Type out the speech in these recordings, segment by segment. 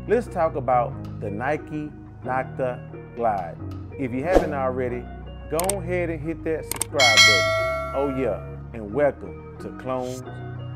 let's talk about the Nike Nocta Glide. If you haven't already, go ahead and hit that subscribe button. Oh yeah, and welcome to Clones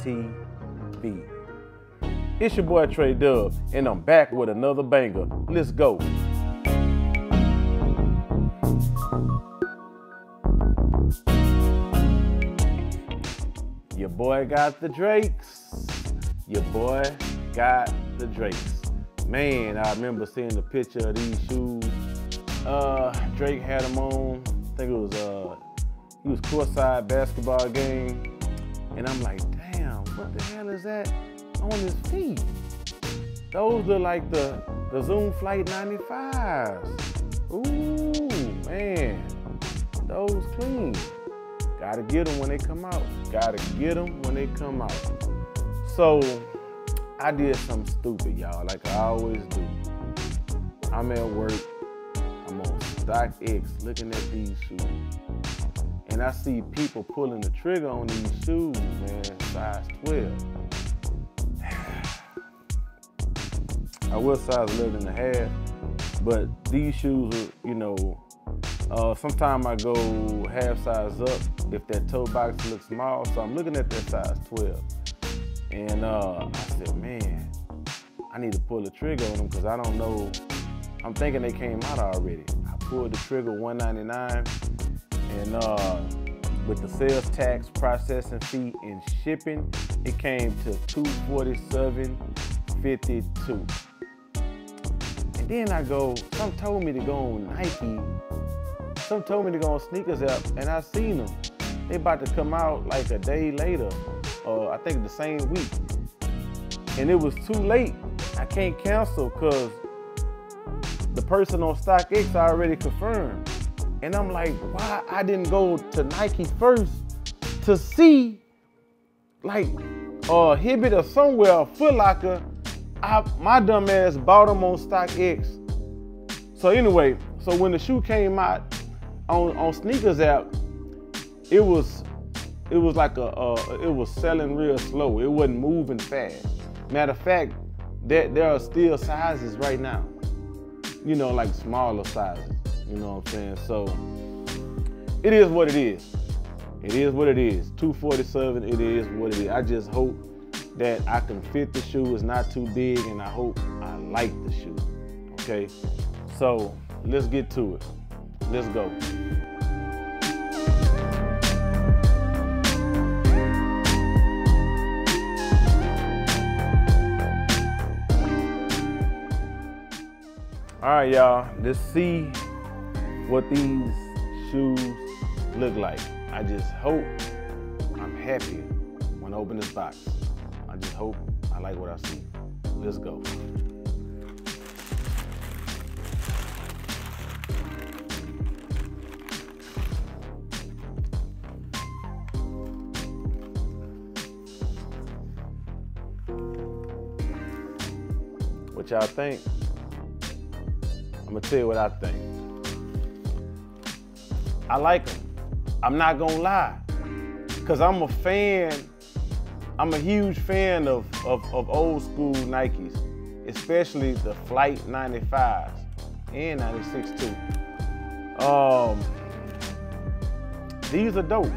TV. It's your boy Trey Dub, and I'm back with another banger. Let's go. Your boy got the Drakes. Your boy got the Drakes. Man, I remember seeing the picture of these shoes. Drake had them on. I think it was he was courtside basketball game, and I'm like, damn, what the hell is that on his feet? Those look like the Zoom Flight 95s. Ooh, man, those clean. Gotta get them when they come out. Gotta get them when they come out. So I did something stupid, y'all, like I always do. I'm at work. I'm on StockX looking at these shoes. And I see people pulling the trigger on these shoes, man, size 12. I was size 11.5, but these shoes are, you know, sometimes I go half size up if that toe box looks small. So I'm looking at that size 12. And I said, man, I need to pull the trigger on them because I don't know. I'm thinking they came out already. I pulled the trigger $199, and with the sales tax, processing fee, and shipping, it came to $247.52. And then I go, some told me to go on Nike, some told me to go on Sneakers app, and I seen them. They about to come out like a day later, or I think the same week. And it was too late. I can't cancel because the person on StockX already confirmed. And I'm like, why I didn't go to Nike first to see, like, Hibbett or somewhere, Foot Locker. My dumb ass bought them on StockX. So anyway, so when the shoe came out on Sneakers app, it was like it was selling real slow. It wasn't moving fast. Matter of fact, there are still sizes right now. You know, like smaller sizes. You know what I'm saying? So it is what it is. It is what it is. $247. It is what it is. I just hope that I can fit the shoe. It's not too big, and I hope I like the shoe. Okay. So let's get to it. Let's go. All right, y'all, let's see what these shoes look like. I just hope I'm happy when I open this box. I just hope I like what I see. Let's go. What y'all think? I'm gonna tell you what I think. I like them. I'm not gonna lie, cause I'm a fan. I'm a huge fan of old school Nikes, especially the Flight 95s and 96 too. These are dope,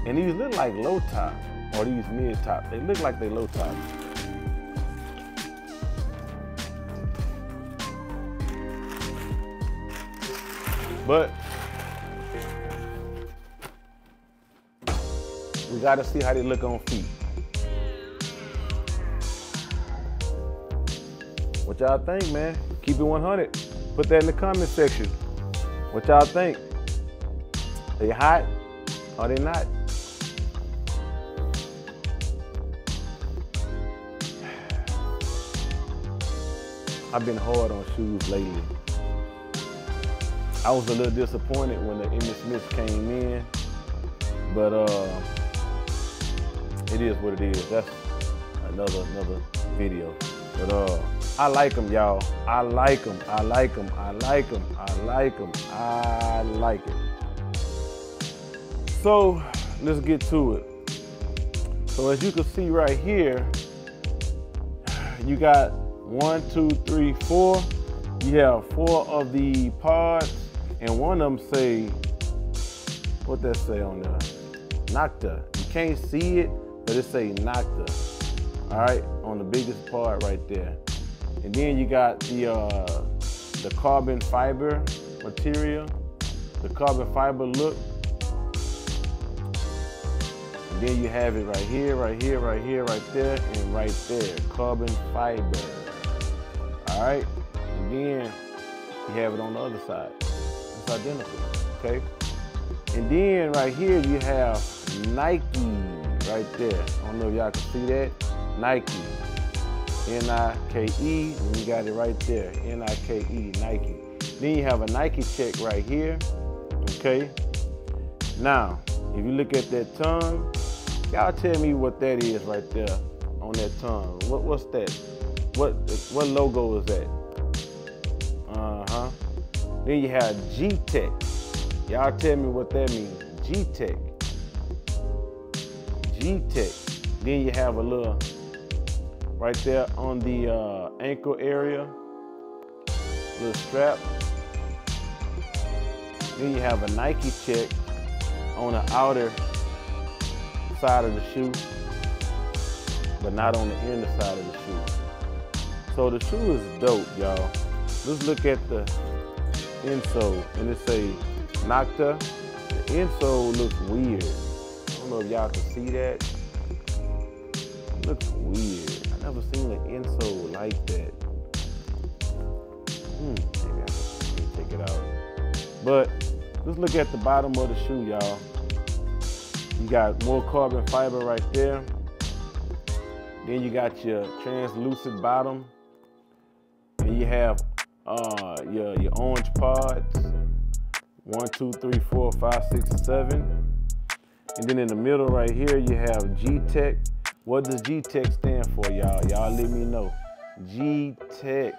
and these look like low top or these mid top. They look like they low top. But we gotta see how they look on feet. What y'all think, man? Keep it 100. Put that in the comment section. What y'all think? They hot or they not? I've been hard on shoes lately. I was a little disappointed when the Emmitt Smith came in, but it is what it is. That's another video. But I like them, y'all. I like them. I like them. I like them. I like them. I like it. So let's get to it. So as you can see right here, you got 1, 2, 3, 4. You have 4 of the pods, and one of them say, what that say on there? Nocta. You can't see it, but it say Nocta. All right, on the biggest part right there. And then you got the carbon fiber material, the carbon fiber look. And then you have it right here, right here, right here, right there, and right there, carbon fiber. All right, and then you have it on the other side. It's identical, okay? And then right here you have Nike right there. I don't know if y'all can see that. Nike, N-I-K-E, and you got it right there, N-I-K-E, Nike. Then you have a Nike check right here, okay? Now, if you look at that tongue, y'all tell me what that is right there on that tongue. What's that? What logo is that? Then you have G-Tech. Y'all tell me what that means. G-Tech. G-Tech. Then you have a little right there on the ankle area, little strap. Then you have a Nike check on the outer side of the shoe, but not on the inner side of the shoe. So the shoe is dope, y'all. Let's look at the insole, and it say Nocta. The insole looks weird. I don't know if y'all can see that. It looks weird. I never seen an insole like that. Maybe I can take it out. But let's look at the bottom of the shoe, y'all. You got more carbon fiber right there. Then you got your translucent bottom. And you have your orange pods. 1, 2, 3, 4, 5, 6, 7. And then in the middle right here, you have G-Tech. What does G-Tech stand for, y'all? Y'all let me know. G-Tech.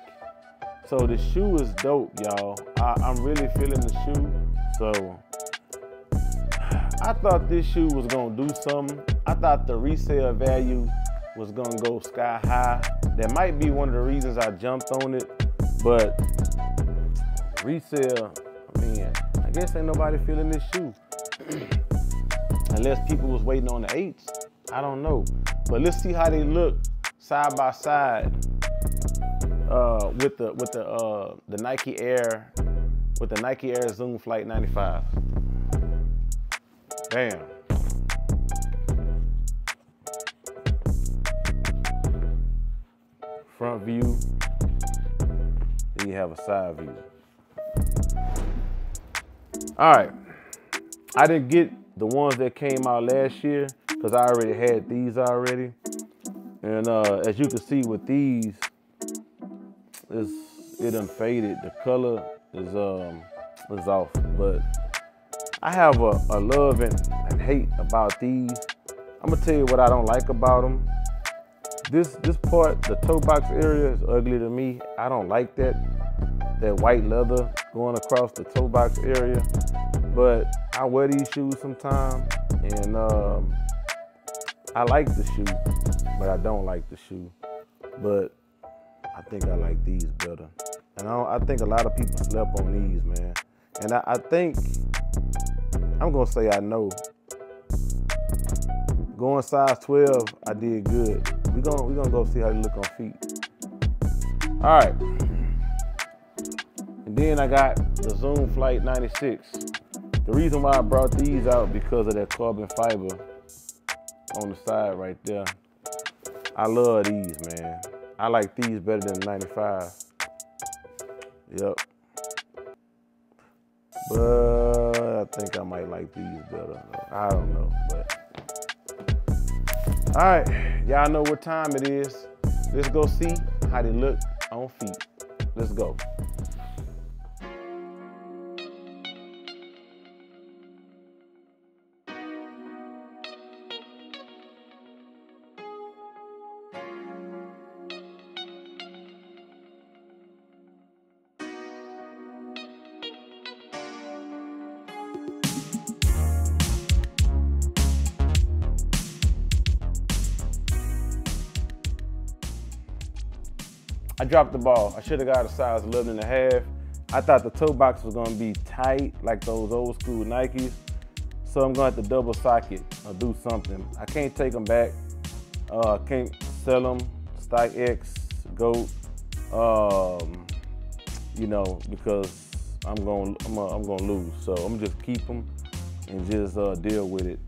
So the shoe is dope, y'all. I'm really feeling the shoe. So I thought this shoe was gonna do something. I thought the resale value was gonna go sky high. That might be one of the reasons I jumped on it. But resale, I mean, I guess ain't nobody feeling this shoe. Unless people was waiting on the 8s. I don't know. But let's see how they look side by side with the Nike Air, with the Nike Air Zoom Flight 95. Bam. Front view. Then you have a side view. All right. I didn't get the ones that came out last year because I already had these already. And as you can see with these, it done faded. The color is off. But I have a love and hate about these. I'm gonna tell you what I don't like about them. This part, the toe box area, is ugly to me. I don't like that white leather going across the toe box area. But I wear these shoes sometimes, and I like the shoe, but I don't like the shoe. But I think I like these better. And I think a lot of people slept on these, man. And I think, I'm gonna say I know. Going size 12, I did good. We're gonna go see how they look on feet. All right. And then I got the Zoom Flight 96. The reason why I brought these out because of that carbon fiber on the side right there. I love these, man. I like these better than the 95. Yep. But I think I might like these better. I don't know, but. All right, y'all know what time it is. Let's go see how they look on feet. Let's go. I dropped the ball. I should have got a size 11.5. I thought the toe box was gonna be tight, like those old school Nikes. So I'm gonna have to double sock it or do something. I can't take them back. Can't sell them, stock X, GOAT, you know, because I'm gonna lose. So I'm gonna just keep them and just deal with it.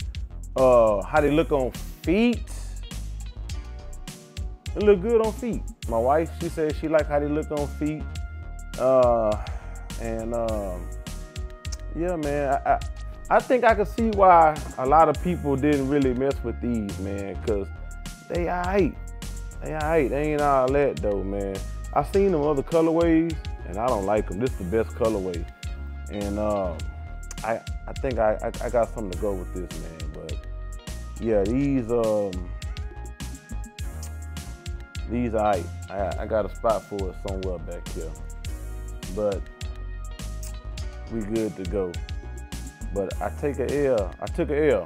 How they look on feet? They look good on feet. My wife, she said she like how they look on feet. Yeah, man, I think I can see why a lot of people didn't really mess with these, man, because they alright. They alright. They ain't all that, though, man. I seen them other colorways, and I don't like them. This is the best colorway. And I think I got something to go with this, man. But yeah, these alright. I got a spot for it somewhere back here. But we good to go. But I take an L. I took an L.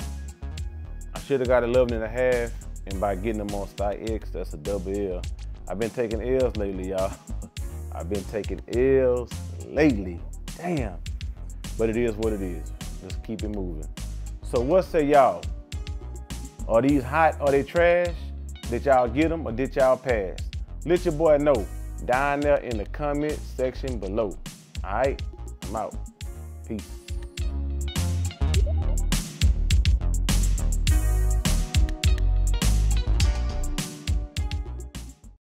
I should have got 11.5, and by getting them on stock X, that's a double L. I've been taking L's lately, y'all. I've been taking L's lately. Damn. But it is what it is. Let's keep it moving. So what say y'all? Are these hot? Are they trash? Did y'all get them or did y'all pass? Let your boy know down there in the comment section below. All right? I'm out. Peace.